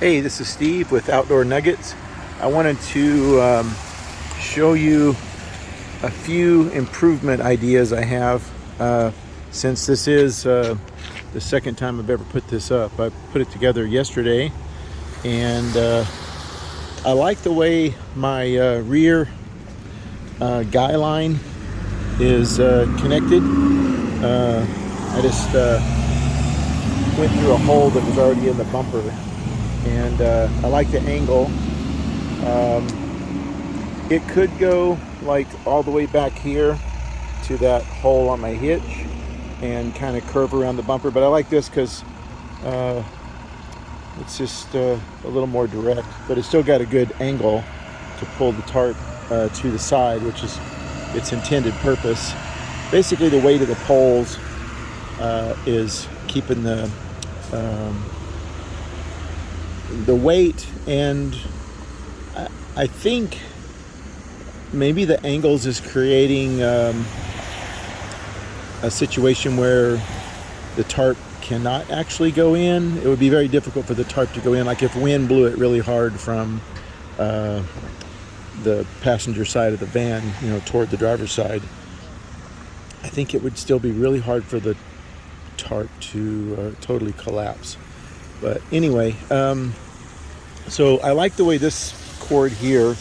Hey, this is Steve with Outdoor Nuggets. I wanted to show you a few improvement ideas I have since this is the second time I've ever put this up. I put it together yesterday, and I like the way my rear guy line is connected. I just went through a hole that was already in the bumper, and I like the angle. It could go like all the way back here to that hole on my hitch and kind of curve around the bumper, but I like this because it's just a little more direct, but it's still got a good angle to pull the tarp to the side, which is its intended purpose. Basically, the weight of the poles is keeping the weight, and I think maybe the angles is creating a situation where the tarp cannot actually go in. It would be very difficult for the tarp to go in, like if wind blew it really hard from the passenger side of the van, toward the driver's side. I think it would still be really hard for the tarp to totally collapse. But anyway, so I like the way this cord here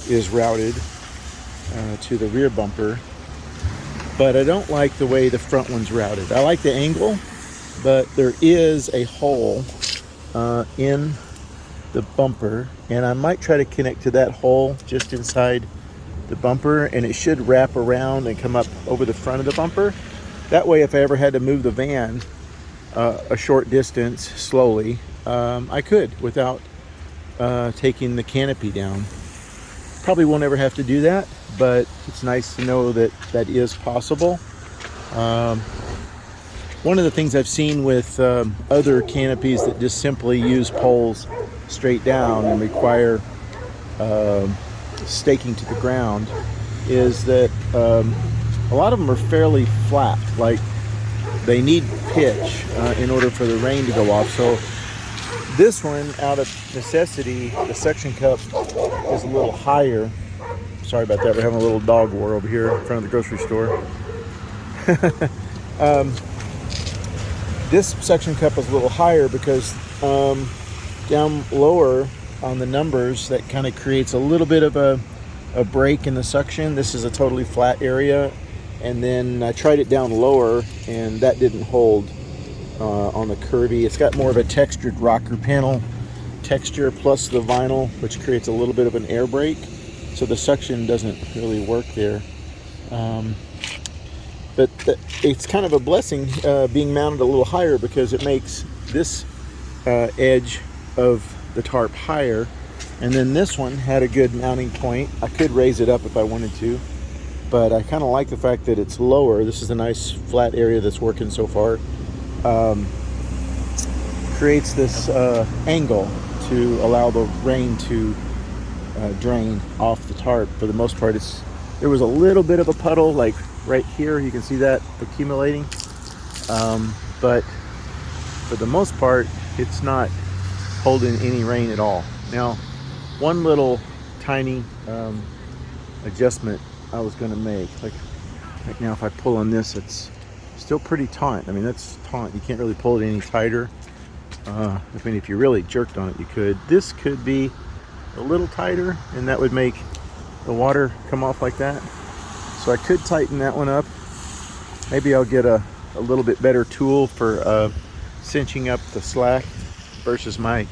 is routed to the rear bumper, but I don't like the way the front one's routed. I like the angle, but there is a hole in the bumper, and I might try to connect to that hole just inside the bumper, and it should wrap around and come up over the front of the bumper. That way, if I ever had to move the van a short distance slowly, I could without taking the canopy down. Probably won't ever have to do that, but it's nice to know that that is possible. One of the things I've seen with other canopies that just simply use poles straight down and require staking to the ground is that a lot of them are fairly flat, like they need pitch in order for the rain to go off. So this one, out of necessity, the suction cup is a little higher. Sorry about that, we're having a little dog war over here in front of the grocery store. This suction cup is a little higher because down lower on the numbers, that kind of creates a little bit of a break in the suction. This is a totally flat area, and then I tried it down lower and that didn't hold on the curvy. It's got more of a textured rocker panel texture plus the vinyl, which creates a little bit of an air brake, so the suction doesn't really work there. But it's kind of a blessing being mounted a little higher, because it makes this edge of the tarp higher, and then this one had a good mounting point. I could raise it up if I wanted to, but I kind of like the fact that it's lower. This is a nice flat area that's working so far. Creates this angle to allow the rain to drain off the tarp. For the most part, there was a little bit of a puddle, like right here, you can see that accumulating, but for the most part it's not holding any rain at all. Now, one little tiny adjustment I was going to make, like right now if I pull on this, it's still pretty taut. I mean, that's taut, you can't really pull it any tighter. I mean, if you really jerked on it, you could. This could be a little tighter, and that would make the water come off like that. So I could tighten that one up. Maybe I'll get a little bit better tool for cinching up the slack versus my,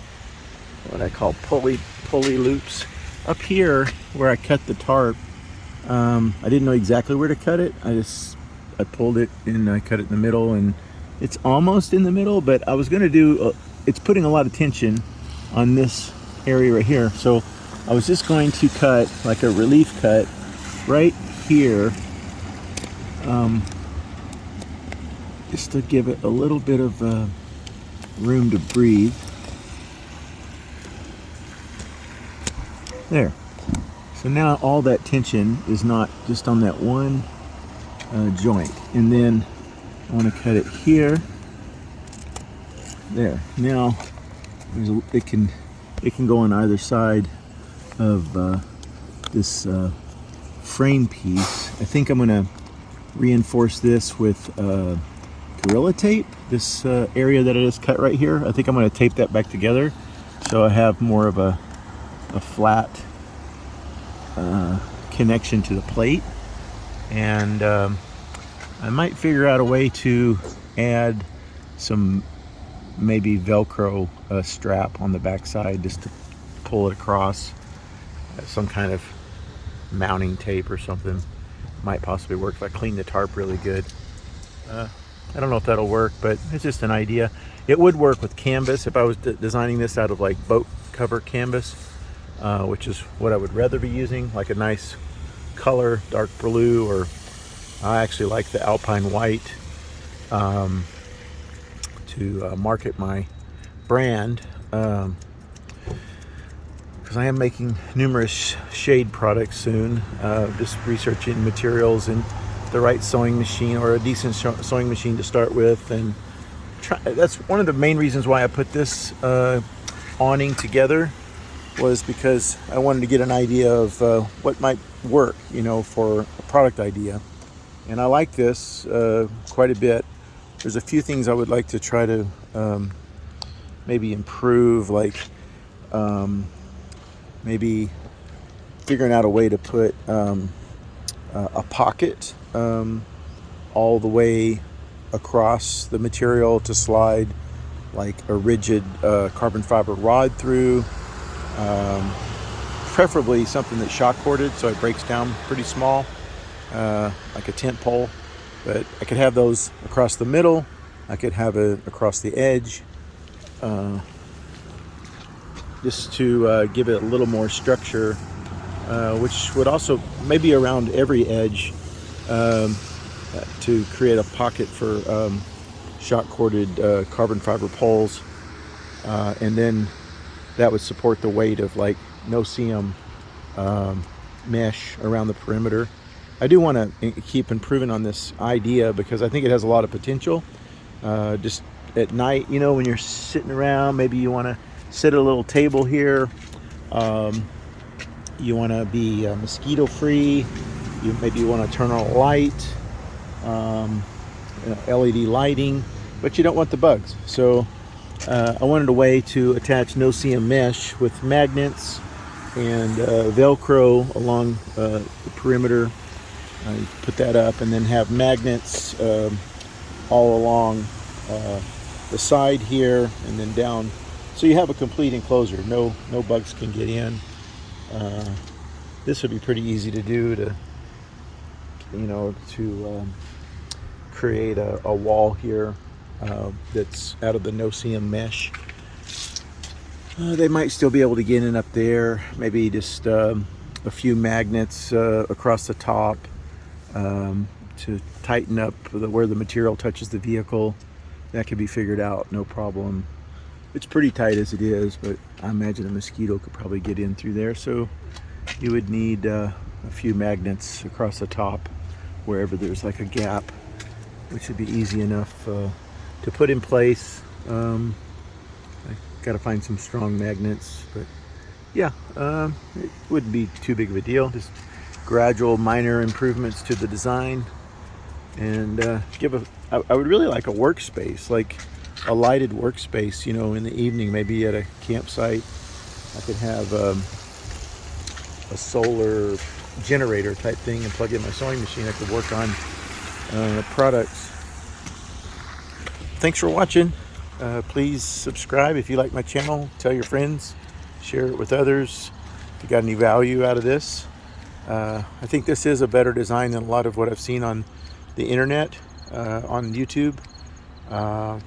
what I call pulley loops. Up here where I cut the tarp, I didn't know exactly where to cut it. I pulled it and I cut it in the middle, and it's almost in the middle, but I was gonna do, it's putting a lot of tension on this area right here. So I was just going to cut like a relief cut right here, just to give it a little bit of room to breathe. There. So now all that tension is not just on that one joint. And then I want to cut it here. There. Now it can it can go on either side of this frame piece. I think I'm going to reinforce this with Gorilla Tape, this area that I just cut right here. I think I'm going to tape that back together so I have more of a flat connection to the plate. And I might figure out a way to add some maybe Velcro strap on the back side just to pull it across. Some kind of mounting tape or something might possibly work if I clean the tarp really good. I don't know if that'll work, but it's just an idea. It would work with canvas if I was designing this out of like boat cover canvas, which is what I would rather be using, like a nice color, dark blue, or I actually like the Alpine white to market my brand, because I am making numerous shade products soon. Just researching materials and the right sewing machine, or a decent sewing machine to start with, and that's one of the main reasons why I put this awning together, was because I wanted to get an idea of what might work, you know, for a product idea. And I like this quite a bit. There's a few things I would like to try to maybe improve, like maybe figuring out a way to put a pocket all the way across the material to slide like a rigid carbon fiber rod through, preferably something that's shock corded so it breaks down pretty small, like a tent pole. But I could have those across the middle, I could have it across the edge, just to give it a little more structure, which would also maybe around every edge, to create a pocket for shock corded carbon fiber poles, and then that would support the weight of like no-seam mesh around the perimeter. I do want to keep improving on this idea because I think it has a lot of potential. Just at night, you know, when you're sitting around, maybe you want to sit at a little table here. You want to be mosquito free. Maybe you want to turn on a light, LED lighting, but you don't want the bugs. So I wanted a way to attach no-seam mesh with magnets and Velcro along the perimeter. You put that up and then have magnets all along the side here and then down, so you have a complete enclosure. No bugs can get in. This would be pretty easy to do, to create a wall here that's out of the no-seam mesh. They might still be able to get in up there. Maybe just a few magnets across the top to tighten up where the material touches the vehicle. That could be figured out, no problem. It's pretty tight as it is, but I imagine a mosquito could probably get in through there. So you would need a few magnets across the top wherever there's like a gap, which would be easy enough to put in place. I gotta find some strong magnets, but yeah, it wouldn't be too big of a deal. Just gradual minor improvements to the design, and I would really like a workspace, like a lighted workspace, you know, in the evening, maybe at a campsite. I could have a solar generator type thing and plug in my sewing machine. I could work on products. Thanks for watching. Please subscribe if you like my channel. Tell your friends, share it with others if you got any value out of this. I think this is a better design than a lot of what I've seen on the internet, on YouTube. I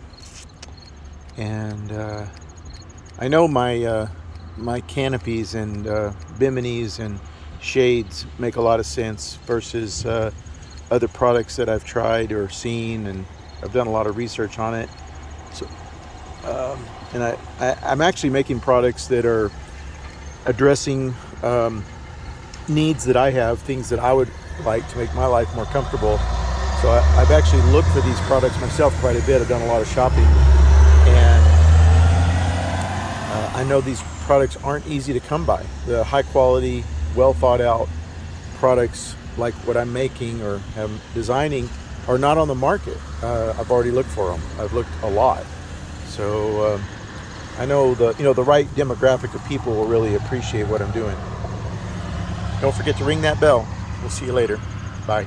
know my canopies and biminis and shades make a lot of sense versus other products that I've tried or seen, and I've done a lot of research on it. So, and I'm actually making products that are addressing needs that I have, things that I would like to make my life more comfortable. So I've actually looked for these products myself quite a bit. I've done a lot of shopping, and I know these products aren't easy to come by. The high quality, well thought out products like what I'm making or am designing are not on the market. I've already looked for them. I've looked a lot. So I know the right demographic of people will really appreciate what I'm doing. Don't forget to ring that bell. We'll see you later. Bye.